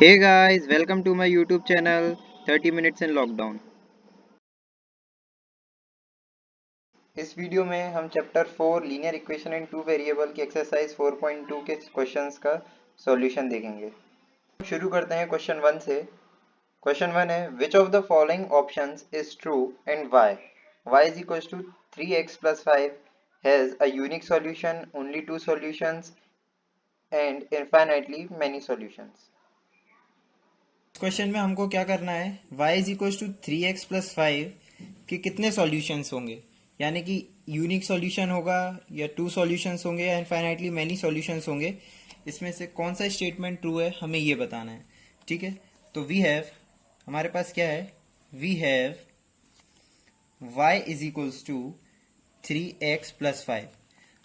Hey guys, welcome to my YouTube channel 30 minutes in lockdown। इस video में हम chapter 4 linear equation in two variable की exercise 4.2 के questions का solution देखेंगे। शुरू करते हैं क्वेश्चन 1 से। क्वेश्चन 1 है which of the following options is true and why. y is equal to 3x plus 5 has a unique solution, only two solutions and infinitely many solutions. Question में हमको क्या करना है, y is equal to 3x plus 5 के कितने solutions होंगे, यानी कि यूनिक सॉल्यूशन होगा या टू सॉल्यूशंस होंगे या इनफाइनाइटली मैनी सॉल्यूशंस होंगे। इसमें से कौन सा स्टेटमेंट ट्रू है हमें ये बताना है। ठीक है, तो वी हैव, हमारे पास क्या है, we have y is equals to 3x plus 5।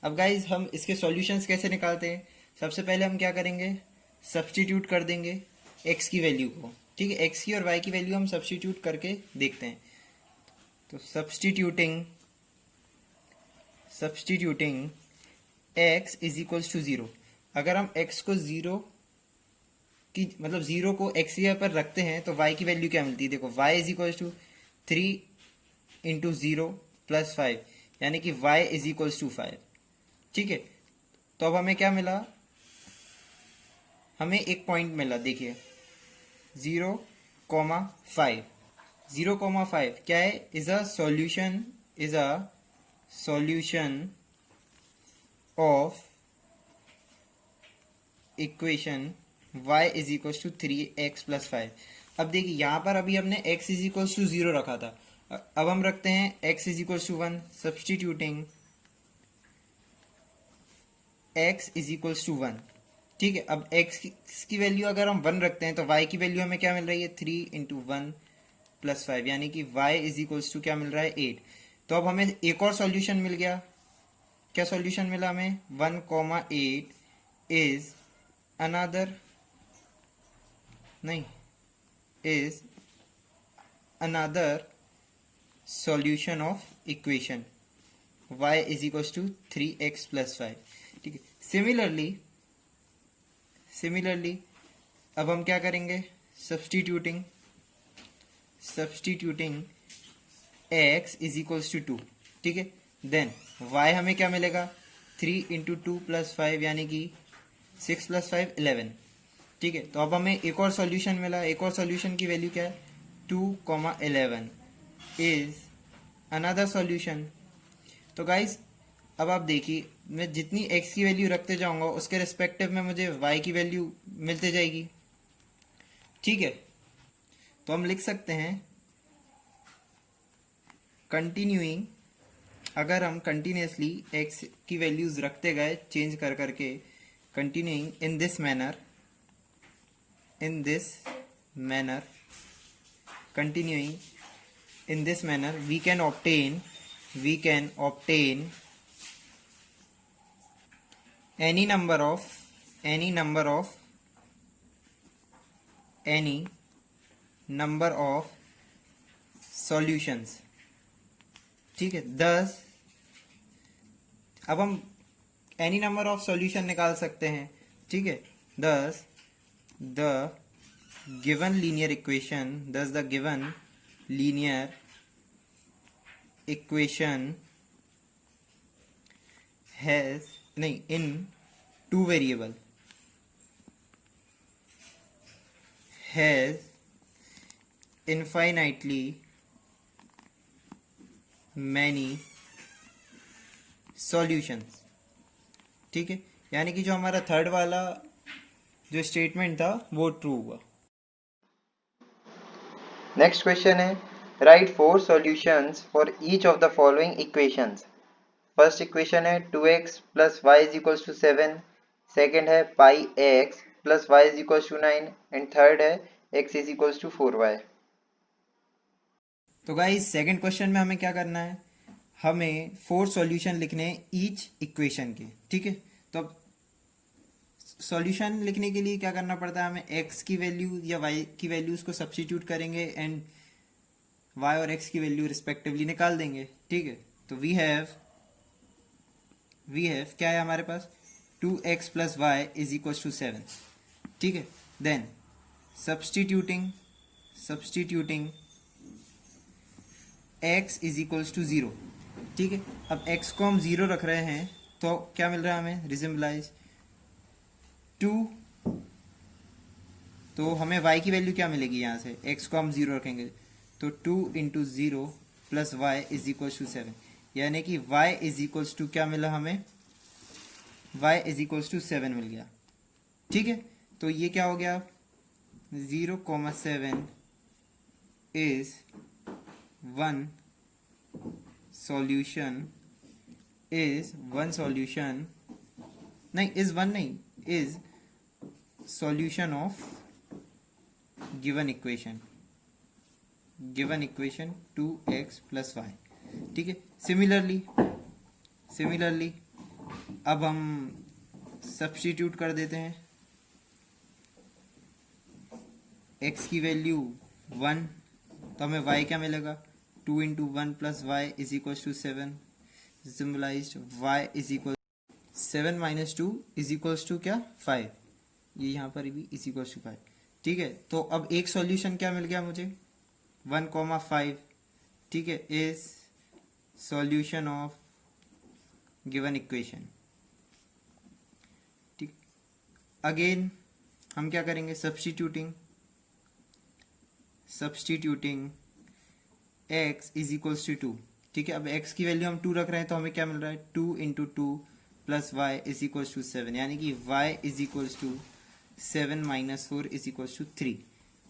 अब गाइज हम इसके सॉल्यूशंस कैसे निकालते हैं। सबसे पहले हम क्या करेंगे, सब्स्टिट्यूट कर देंगे x की वैल्यू को। ठीक है, x की और y की वैल्यू हम सब्स्टिट्यूट करके देखते हैं। तो substituting x is equals to 0। अगर हम x को 0 की मतलब 0 को x पर रखते हैं तो y की वैल्यू क्या मिलती है। देखो y is equals to 3 into 0 plus 5, यानी कि y इज इक्वल्स टू 5। ठीक है, तो अब हमें क्या मिला, हमें एक पॉइंट मिला, देखिए 0,5। 0,5 क्या है, is a solution of equation y is equal to 3x plus 5। अब देखिए यहाँ पर अभी हमने x इज इक्वल टू 0 रखा था, अब हम रखते हैं x is equal to 1। Substituting x is equal to 1। ठीक है, अब x की वैल्यू अगर हम 1 रखते हैं तो y की वैल्यू हमें क्या मिल रही है, 3 इंटू 1 प्लस 5, यानी कि y इज इक्वल्स टू क्या मिल रहा है, 8। तो अब हमें एक और सॉल्यूशन मिल गया। क्या सॉल्यूशन मिला हमें, 1,8 इज अनदर, नहीं, is another solution of equation y is equals to 3x plus 5। ठीक है, सिमिलरली अब हम क्या करेंगे, substituting x is equals to 2। ठीक है, देन y हमें क्या मिलेगा, 3 इंटू 2 प्लस 5, यानी कि 6 प्लस 5 11। ठीक है, तो अब हमें एक और सॉल्यूशन मिला। एक और सॉल्यूशन की वैल्यू क्या है, 2,11 इज अनदर सॉल्यूशन। तो गाइस अब आप देखिए, मैं जितनी x की वैल्यू रखते जाऊंगा उसके रिस्पेक्टिव में मुझे y की वैल्यू मिलते जाएगी। ठीक है, तो हम लिख सकते हैं कंटिन्यूइंग, अगर हम कंटिन्यूसली x की वैल्यूज रखते गए चेंज कर करके, continuing in this manner continuing in this manner we can obtain any number of solutions। ठीक है, दस अब हम एनी नंबर ऑफ सॉल्यूशन निकाल सकते हैं। ठीक है, thus the given linear equation has, नहीं, in two variable has infinitely many solutions. ठीक है, यानी कि जो हमारा थर्ड वाला जो स्टेटमेंट था वो ट्रू हुआ। नेक्स्ट क्वेश्चन है write 4 solutions for each of the following equations. First equation है 2x plus y is equal to 7, second है pi x plus y is equal to 9 and third है x is equal to 4y। तो guys second question में हमें क्या करना है, हमें 4 सॉल्यूशन लिखने हैं ईच इक्वेशन के। ठीक है, तो अब सॉल्यूशन लिखने के लिए क्या करना पड़ता है, हमें x की वैल्यू या y की वैल्यूज को सब्स्टिट्यूट करेंगे एंड y और x की वैल्यू रिस्पेक्टिवली निकाल देंगे। ठीक है, तो वी हैव क्या है हमारे पास, 2x plus y is equal to 7। ठीक है, then substituting x is equals to 0, ठीक है। अब x को हम 0 रख रहे हैं तो क्या मिल रहा है हमें, रिजम्बलाइज 2, तो हमें y की वैल्यू क्या मिलेगी यहाँ से, x को हम 0 रखेंगे तो 2 into 0 plus y is equals to 7, यानी कि y इज इक्वल्स टू क्या मिला हमें, y इज इक्वल्स टू 7 मिल गया, ठीक है। तो ये क्या हो गया, 0,7 इज वन सॉल्यूशन नहीं, is solution of given equation 2x plus y, ठीक है। सिमिलरली अब हम सब्स्टिट्यूट कर देते हैं, x की वैल्यू 1 तो हमें y क्या मिलेगा, 2 into 1 plus y is equal to 7, symbolized y is equal 7 minus 2 is equal to क्या 5, ये यहाँ पर भी इज इक्वल टू 5, ठीक है। तो अब एक सॉल्यूशन क्या मिल गया मुझे 1,5, ठीक है, is solution of given equation, ठीक। अगेन हम क्या करेंगे, substituting x is equals to 2, ठीक है। अब x की वैल्यू हम 2 रख रहे हैं तो हमें क्या मिल रहा है, 2 into 2 plus y is equals to 7, यानी कि y is equals to 7 minus 4 is equals to 3,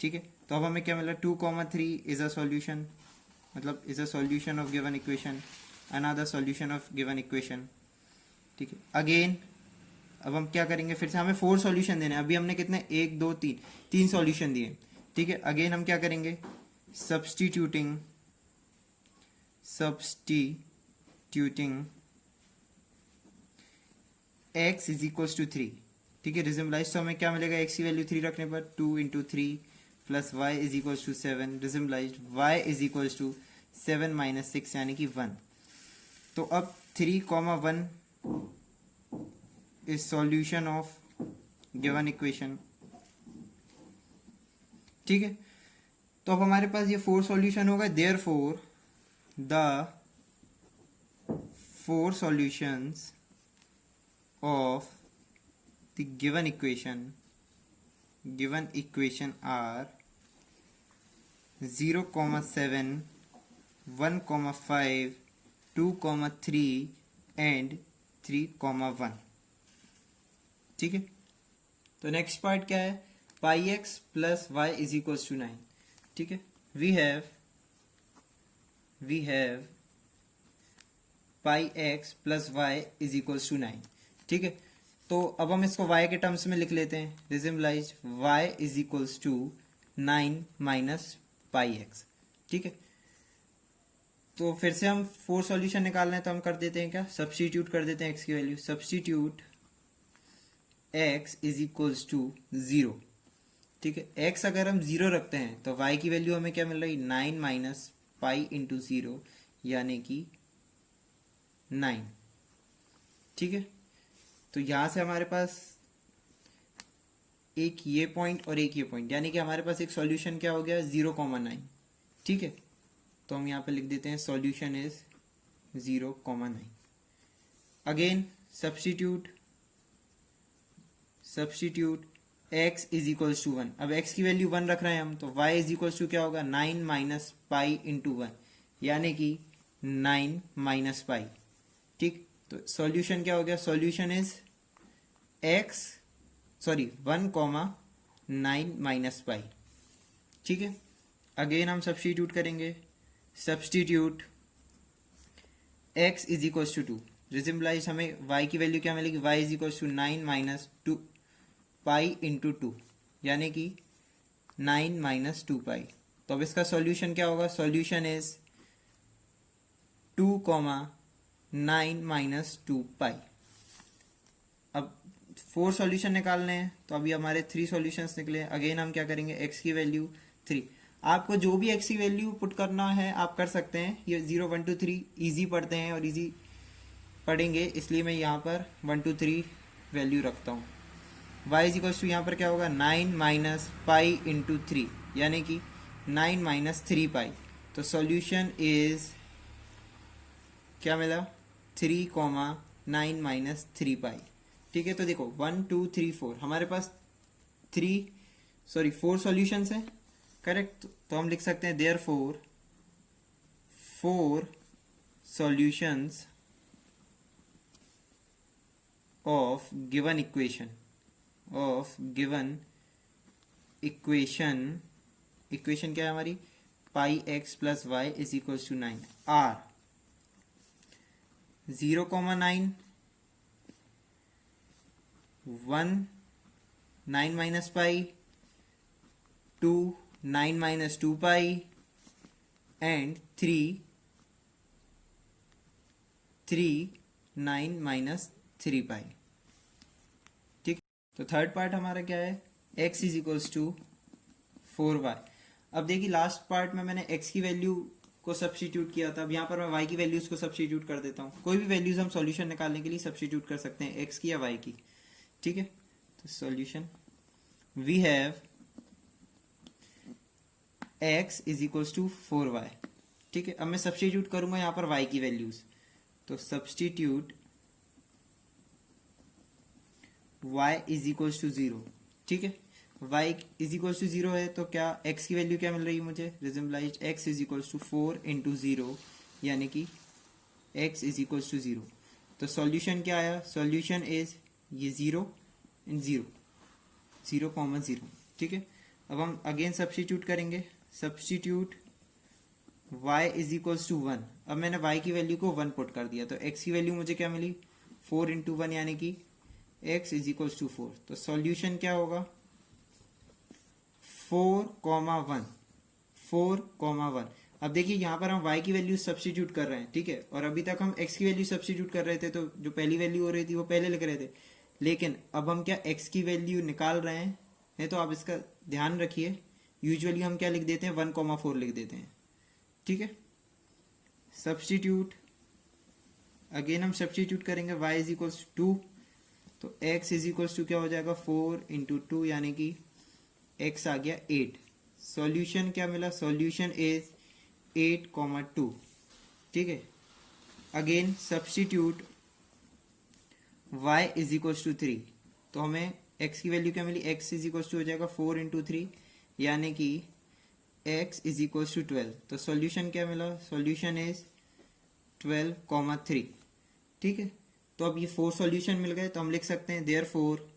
ठीक है। तो अब हमें क्या मिल रहा है, 2,3 इज अ सॉल्यूशन, मतलब is a solution of given equation, another solution of given equation, ठीक है। अगेन अब हम क्या करेंगे, फिर से हमें 4 सॉल्यूशन देने हैं, अभी हमने कितने 1 2 3 सॉल्यूशन दिए, ठीक है। अगेन हम क्या करेंगे, substituting x is equals to 3, ठीक है, रिजम्बलाइज तो हमें क्या मिलेगा, x की वैल्यू 3 रखने पर 2 into 3 plus y is equals to 7, resembles y is equals to 7 minus 6 यानी कि 1। तो अब 3,1 is solution of given equation, ठीक है। तो अब हमारे पास ये 4 सॉल्यूशन होगा, therefore the 4 solutions of the given equation are 0,7, 1,5, 2,3 and 3,1, ठीक है। तो नेक्स्ट पार्ट क्या है, pi x plus y is equal to 9, ठीक है। We have pi x plus y is equal to 9, ठीक है। तो अब हम इसको y के टर्म्स में लिख लेते हैं, resembles y is equals to 9 minus pi x, ठीक है। तो फिर से हम 4 सॉल्यूशन निकालना है तो हम कर देते हैं क्या, सब्स्टिट्यूट कर देते हैं x की value, substitute x is equals to 0, ठीक है। x अगर हम 0 रखते हैं तो y की वैल्यू हमें क्या मिल रही, 9 माइनस पाई इंटू 0 यानी कि 9, ठीक है। तो यहां से हमारे पास एक ये पॉइंट और एक ये पॉइंट, यानी कि हमारे पास एक सॉल्यूशन क्या हो गया 0,9, ठीक है। तो हम यहां पे लिख देते हैं solution is 0,9। Again substitute x is equals to 1, अब x की वैल्यू 1 रख रहे हैं हम तो y इज इक्वल्स टू क्या होगा, 9 माइनस पाई इंटू 1 यानी कि 9 माइनस पाई, ठीक। तो सॉल्यूशन क्या हो गया, सॉल्यूशन इज 1,9 माइनस पाई, ठीक है। अगेन हम सब्स्टिट्यूट करेंगे, substitute x is equal to 2, resembles हमें y की वैल्यू क्या मिलेगी, y is equal to 9 minus 2 pi into 2 यानी कि 9 माइनस 2 पाई। तो अब इसका सॉल्यूशन क्या होगा, सॉल्यूशन इज 2,9 माइनस 2 पाई। अब 4 सॉल्यूशन निकालने हैं तो अभी हमारे 3 सॉल्यूशंस निकले। अगेन हम क्या करेंगे, x की वैल्यू 3, आपको जो भी x की वैल्यू पुट करना है आप कर सकते हैं, ये 0 1 2 3 इजी पढ़ते हैं और इजी पढ़ेंगे, इसलिए मैं यहाँ पर 1 2 3 वैल्यू रखता हूँ, y इज इक्वल्स टू यहाँ पर क्या होगा 9 माइनस पाई इंटू 3 यानी कि 9 माइनस 3 पाई। तो सॉल्यूशन इज क्या मिला 3,9 माइनस 3 पाई। ठीक है, तो देखो 1 2 3 4 हमारे पास 4 सॉल्यूशंस हैं, करेक्ट। तो हम लिख सकते हैं there four 4 solutions of given equation क्या है हमारी pi x plus y is equals to 9 are 0,9 1 9 minus pi 2 9 minus 2 pi and 3 9 minus 3 pi. ठीक, तो थर्ड पार्ट हमारा क्या है x is equals to 4y। अब देखिए लास्ट पार्ट में मैंने x की वैल्यू को सब्स्टिट्यूट किया था, अब यहाँ पर मैं y की वैल्यूज को सब्स्टिट्यूट कर देता हूँ। कोई भी वैल्यूज हम सॉल्यूशन निकालने के लिए सब्स्टिट्यूट कर सकते हैं, x की या y की। ठीक है, तो solution we have x is equals to 4y। ठीक है, अब मैं सब्स्टिट्यूट करूंगा यहाँ पर y की वैल्यूज, तो substitute y is equals to 0। ठीक है, y इज इक्वल्स टू 0 है तो क्या x की वैल्यू क्या मिल रही है मुझे, resembles x is equals to 4 into 0 यानी कि x इज इक्वल्स टू 0। तो सॉल्यूशन क्या आया, सॉल्यूशन इज ये 0 एंड 0 0,0। ठीक है, अब हम अगेन सब्स्टिट्यूट करेंगे, substitute y is equals to 1। अब मैंने y की वैल्यू को 1 पुट कर दिया तो x की वैल्यू मुझे क्या मिली 4 इंटू 1 यानी कि x इज इक्वल्स टू 4। तो सॉल्यूशन क्या होगा 4,1। अब देखिए यहाँ पर हम y की वैल्यू सब्स्टिट्यूट कर रहे हैं, ठीक है, और अभी तक हम x की वैल्यू सब्स्टिट्यूट कर रहे थे, तो जो पहली वैल्यू हो रही थी वो पहले लिख रहे थे। लेकिन अब हम क्या x की वैल्यू निकाल रहे हैं, तो आप इसका ध्यान रखिए, यूजुअली हम क्या लिख देते हैं 1,4 लिख देते हैं। ठीक है, सब्स्टिट्यूट अगेन हम सब्स्टिट्यूट करेंगे y इज इक्वल्स टू 2, तो x इज इक्वल्स टू क्या हो जाएगा 4 इंटू 2 यानी कि x आ गया 8। सॉल्यूशन क्या मिला, सॉल्यूशन इज 8,2। ठीक है, again substitute y is equals to 3, तो हमें x की वैल्यू क्या मिली, x इज इक्वल्स टू हो जाएगा 4 इंटू 3 यानी कि x इज इक्वल्स टू 12। तो सॉल्यूशन क्या मिला, सॉल्यूशन इज 12,3। ठीक है, तो अब ये 4 सॉल्यूशन मिल गए, तो हम लिख सकते हैं there four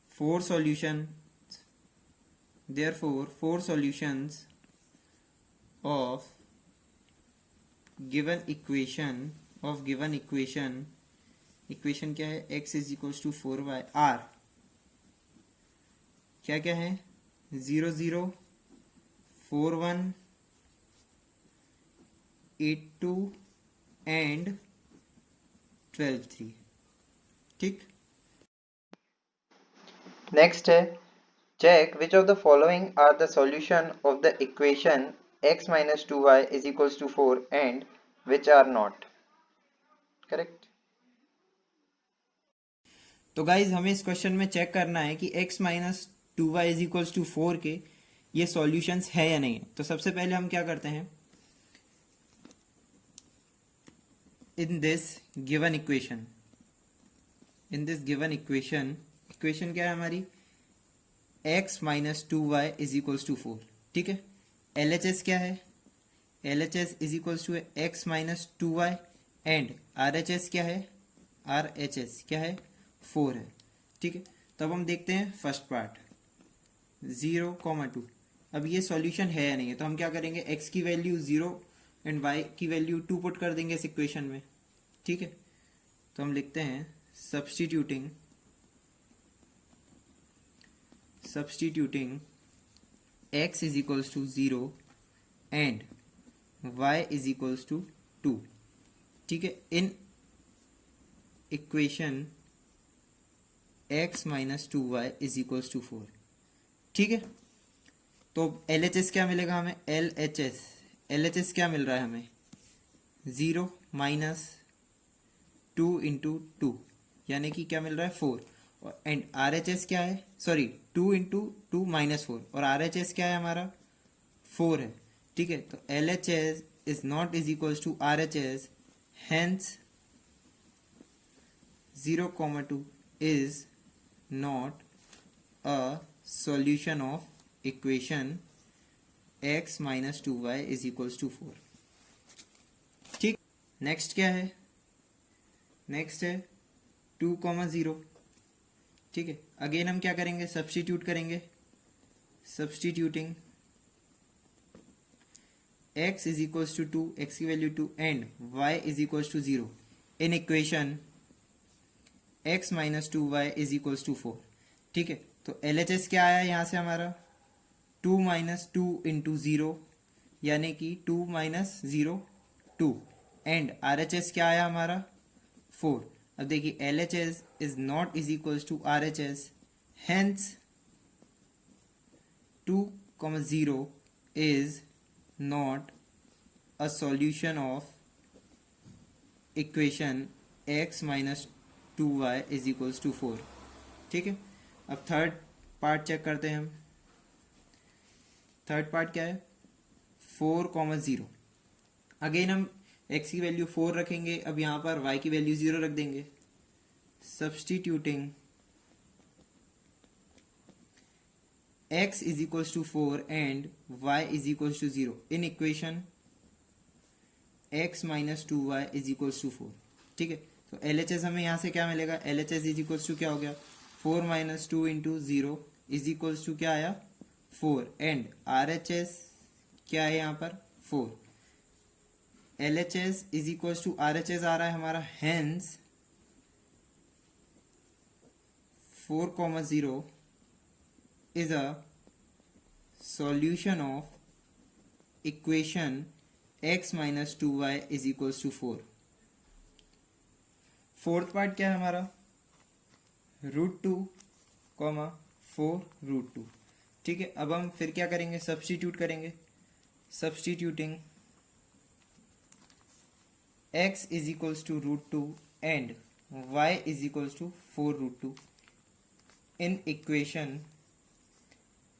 4 solutions of given equation क्या है x is equals to 4y r क्या क्या है 0 0 4 1 8 2 एंड 12 3। ठीक, नेक्स्ट है check which of the following are the solution of the equation x minus 2y is equals to 4 and which are not correct। तो guys हमें इस question में check करना है कि x minus 2y is equals to 4 के ये solutions है या नहीं है। तो सबसे पहले हम क्या करते हैं, इन दिस गिवन इक्वेशन क्या है हमारी x minus 2y is equals to 4। ठीक है, LHS क्या है, LHS is equals to x minus 2y and RHS क्या है, RHS क्या है 4 है। ठीक है, तो अब हम देखते हैं फर्स्ट पार्ट 0,2। अब ये सॉल्यूशन है या नहीं है, तो हम क्या करेंगे x की वैल्यू 0 एंड y की वैल्यू 2 पुट कर देंगे इस इक्वेशन में। ठीक है, तो हम लिखते हैं substituting x is equals to 0 and y is equals to 2। ठीक है, in equation x minus 2y is equals to 4। ठीक है, तो LHS क्या मिलेगा हमें, LHS क्या मिल रहा है हमें 0 माइनस 2 इंटू 2 यानी कि क्या मिल रहा है 4, और एंड आर एच एस क्या है, सॉरी 2 इंटू 2 माइनस 4, और आर एच एस क्या है हमारा 4 है। ठीक है, तो L H S is not is equals to R H S, hence 0,2 is not a solution of equation x minus 2y is equals to 4। ठीक, नेक्स्ट क्या है, नेक्स्ट है 2,0। ठीक है, अगेन हम क्या करेंगे, सब्स्टिट्यूट करेंगे, substituting x is equals to 2, x की value 2 and y is equals to 0 in equation x minus 2y is equals to 4। ठीक है, तो एल एच एस क्या आया यहाँ से हमारा 2 माइनस 2 इंटू 0, यानी कि 2 minus 0 2, and R H S क्या आया हमारा 4। अब देखिए L H S is not is equals to R H S, hence 2,0 is not a solution of equation x minus 2y is equals to 4। ठीक है, अब थर्ड पार्ट चेक करते हैं हम। थर्ड पार्ट क्या है, 4,0। अगेन हम x की वैल्यू 4 रखेंगे, अब यहाँ पर y की वैल्यू 0 रख देंगे, substituting x is equals to 4 and y is equals to 0 in equation x minus 2y is equals to 4। ठीक है, तो एल एच एस हमें यहाँ से क्या मिलेगा, L H S is equals to क्या हो गया 4 minus 2 into 0 is equals to क्या आया 4, एंड आर एच एस क्या है यहाँ पर 4, L H S is equals to R H S आ रहा है हमारा, hence 4,0 is a solution of equation x minus 2y is equals to 4। Fourth part क्या है हमारा, √2, 4√2। ठीक है, अब हम फिर क्या करेंगे, सब्स्टिट्यूट करेंगे, substituting x is equals to √2 and y is equals to 4√2 in equation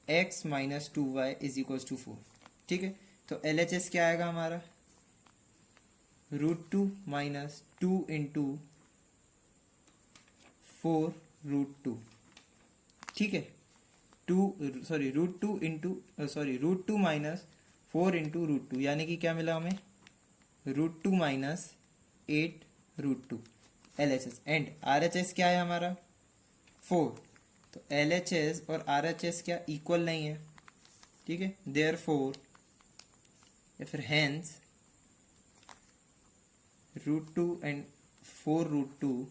x minus 2y is equals to 4। ठीक है, तो एल एच एस क्या आएगा हमारा √2 माइनस 2 इंटू 4√2। ठीक है, √2 माइनस 4 इंटू √2, यानी कि क्या मिला हमें √2 minus 8√2 L H S, and R H S क्या है हमारा 4। तो एल एच एस और आर एच एस क्या इक्वल नहीं है। ठीक है, देयरफॉर या फिर hence √2 and 4√2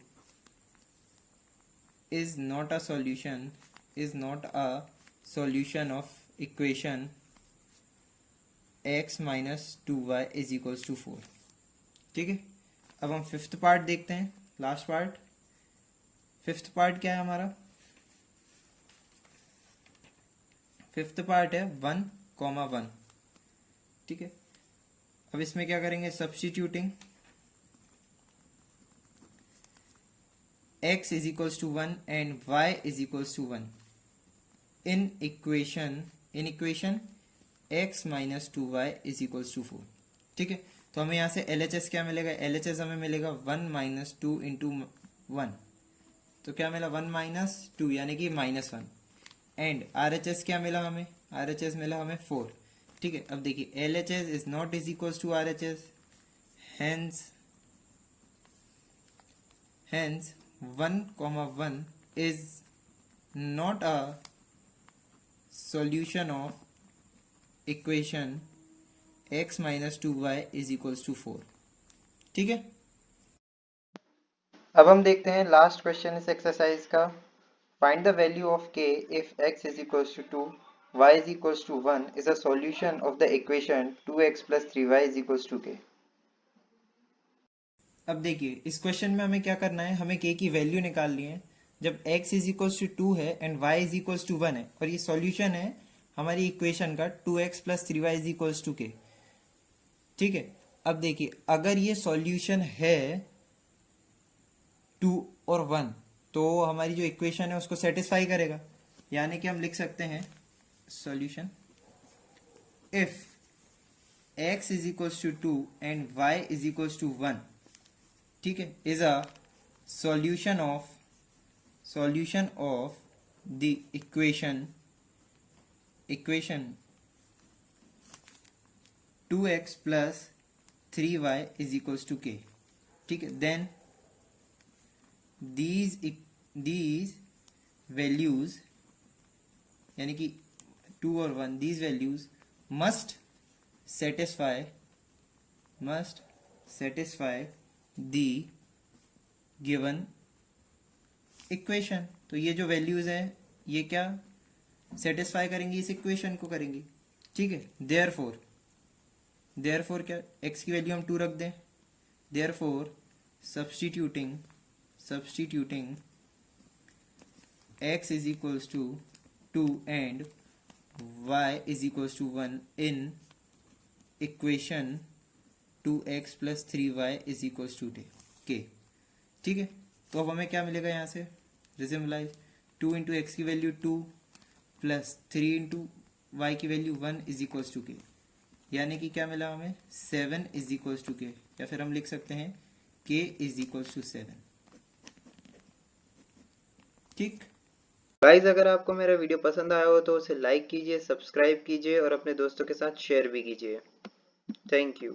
is not a solution of equation x minus 2y is equals to 4। ठीक है, अब हम फिफ्थ पार्ट देखते हैं, लास्ट पार्ट। फिफ्थ पार्ट क्या है हमारा, फिफ्थ पार्ट है 1,1। ठीक है, अब इसमें क्या करेंगे, substituting x is equals to 1 and y is equals to 1 in equation x minus 2y is equals to 4। ठीक है, तो हमें यहाँ से LHS क्या मिलेगा, LHS हमें मिलेगा 1 माइनस 2 इंटू 1, तो क्या मिला 1 माइनस 2 यानी कि -1, एंड RHS क्या मिला हमें, RHS मिला हमें 4। ठीक है, अब देखिए LHS is not is equals to RHS, hence 1,1 is not a solution of equation x minus 2y is equals to 4। ठीक है, अब हम देखते हैं लास्ट क्वेश्चन इस एक्सरसाइज का। Find the value of k if x is equals to 2 y is equals to 1 is a solution of the equation 2x plus 3y is equals to k। अब देखिए इस क्वेश्चन में हमें क्या करना है, हमें k की वैल्यू निकालनी है जब x इज इक्वल्स टू 2 है and y is equals to 1 है, और ये सॉल्यूशन है हमारी इक्वेशन का 2x plus 3y is equals to k। ठीक है, अब देखिए अगर ये सॉल्यूशन है और 1, तो हमारी जो इक्वेशन है उसको सेटिस्फाई करेगा। यानी कि हम लिख सकते हैं solution if x is equals to 2 and y is equals to 1, ठीक है, is a solution of the equation 2x plus 3y is equals to k, ठीक है। देन these वैल्यूज यानी कि 2 और 1, these values must satisfy the given equation. तो ये जो वैल्यूज हैं ये क्या सेटिस्फाई करेंगी, इस इक्वेशन को करेंगी, ठीक है। देयरफॉर क्या, x की वैल्यू हम 2 रख दें, therefore substituting x is equals to 2 and y is equals to 1 in equation 2x plus 3y is equals to k, ठीक है। तो अब हमें क्या मिलेगा यहाँ से, रिजल्ट 2 इंटू एक्स की वैल्यू 2 प्लस 3 इंटू वाई की वैल्यू 1 इज इक्वल्स टू के, यानी कि क्या मिला हमें 7 इज इक्वल्स टू के, या फिर हम लिख सकते हैं k इज इक्वल्स टू 7, ठीक। गाइज अगर आपको मेरा वीडियो पसंद आया हो तो उसे लाइक कीजिए, सब्सक्राइब कीजिए और अपने दोस्तों के साथ शेयर भी कीजिए। Thank you.